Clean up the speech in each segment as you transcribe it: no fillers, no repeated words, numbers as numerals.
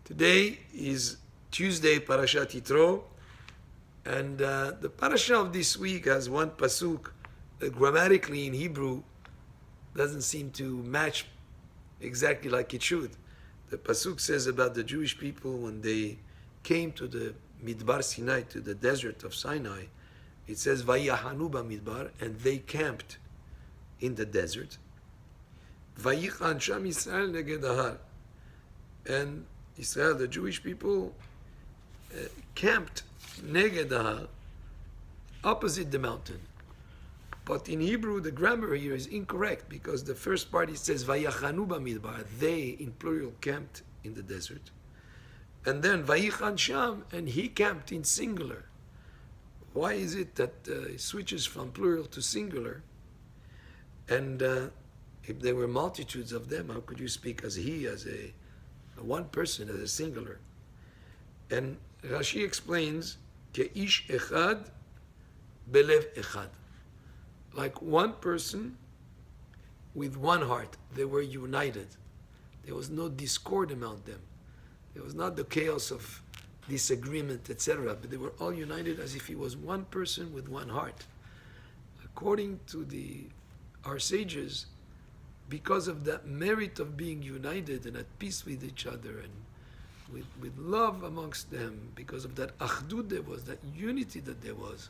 Today is Tuesday, Parashat Yitro, and the parasha of this week has one pasuk that grammatically in Hebrew doesn't seem to match exactly like it should. The pasuk says about the Jewish people when they came to the Midbar Sinai, to the desert of Sinai, it says Vayahanu b'midbar, and they camped in the desert. Vayichan sham Yisrael neged ahar, and Israel, the Jewish people, camped neged ahar, opposite the mountain. But in Hebrew, the grammar here is incorrect because the first part it says Vayachanu b'midbar, they in plural camped in the desert, and then Vayichan sham, and he camped in singular. Why is it that it switches from plural to singular? And if there were multitudes of them, how could you speak as he, as a one person, as a singular? And Rashi explains, Ke'ish echad belev echad. Like one person with one heart. They were united. There was no discord among them. There was not the chaos of disagreement, etc. But they were all united as if he was one person with one heart. According to our sages, because of that merit of being united and at peace with each other and with love amongst them, because of that achdut there was, that unity that there was,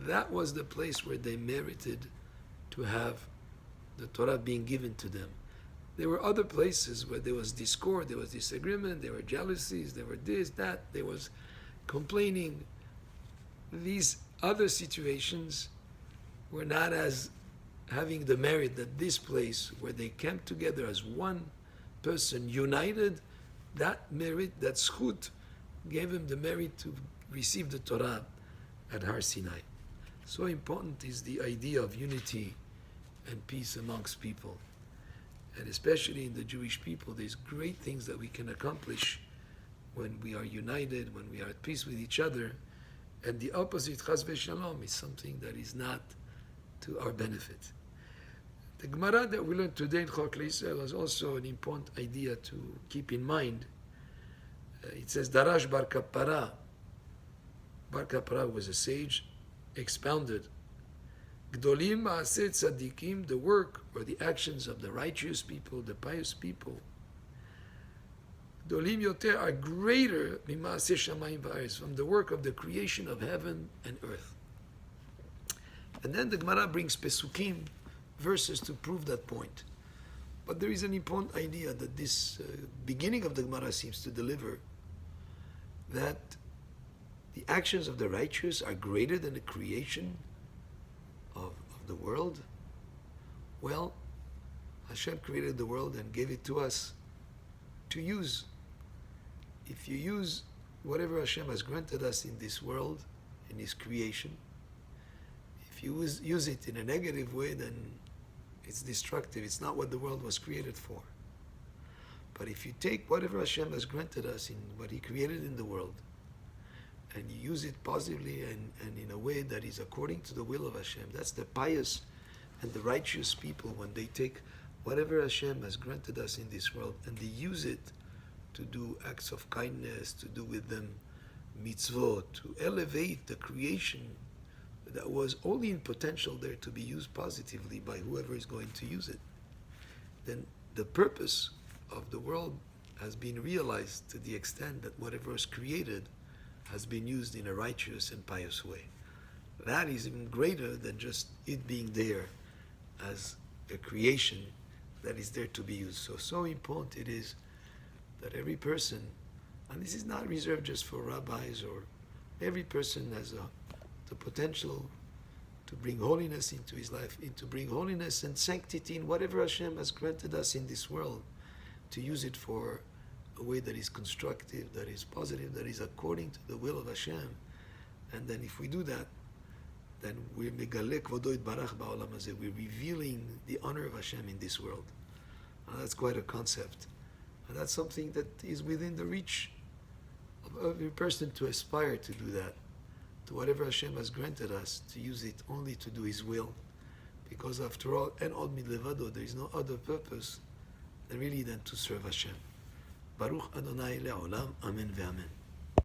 that was the place where they merited to have the Torah being given to them. There were other places where there was discord, there was disagreement, there were jealousies, there were this, that, there was complaining. These other situations were not as having the merit that this place, where they came together as one person, united, that merit, that zchut, gave him the merit to receive the Torah at Har Sinai. So important is the idea of unity and peace amongst people. And especially in the Jewish people, there's great things that we can accomplish when we are united, when we are at peace with each other. And the opposite, chas v'shalom, is something that is not to our benefit. The Gemara that we learned today in Chok Yisrael is also an important idea to keep in mind. It says, Darash Bar Kapara. Bar Kapara was a sage, expounded, Gdolim Ma'aseh Tzadikim, the work or the actions of the righteous people, the pious people, Gdolim Yoter, are greater Mima'aseh Shamayim Va'aretz, from the work of the creation of heaven and earth. And then the Gemara brings Pesukim, verses, to prove that point. But there is an important idea that this beginning of the Gemara seems to deliver, that the actions of the righteous are greater than the creation of the world. Well, Hashem created the world and gave it to us to use. If you use whatever Hashem has granted us in this world, in His creation, if you use it in a negative way, then it's destructive. It's not what the world was created for. But if you take whatever Hashem has granted us in what He created in the world, and you use it positively and in a way that is according to the will of Hashem, that's the pious and the righteous people, when they take whatever Hashem has granted us in this world and they use it to do acts of kindness, to do with them mitzvot, to elevate the creation that was only in potential there to be used positively by whoever is going to use it, then the purpose of the world has been realized to the extent that whatever is created has been used in a righteous and pious way. That is even greater than just it being there as a creation that is there to be used. So important it is that every person, and this is not reserved just for rabbis, or every person has the potential to bring holiness into his life, to bring holiness and sanctity in whatever Hashem has granted us in this world, to use it for a way that is constructive, that is positive, that is according to the will of Hashem. And then if we do that, then we're megaleh kvodo yitbarach ba'olam hazeh. We're revealing the honor of Hashem in this world. That's quite a concept. And that's something that is within the reach of every person to aspire to do that, to whatever Hashem has granted us, to use it only to do His will. Because after all, en od milevado, there is no other purpose than to serve Hashem. Baruch Adonai le'olam. Amen ve'amen.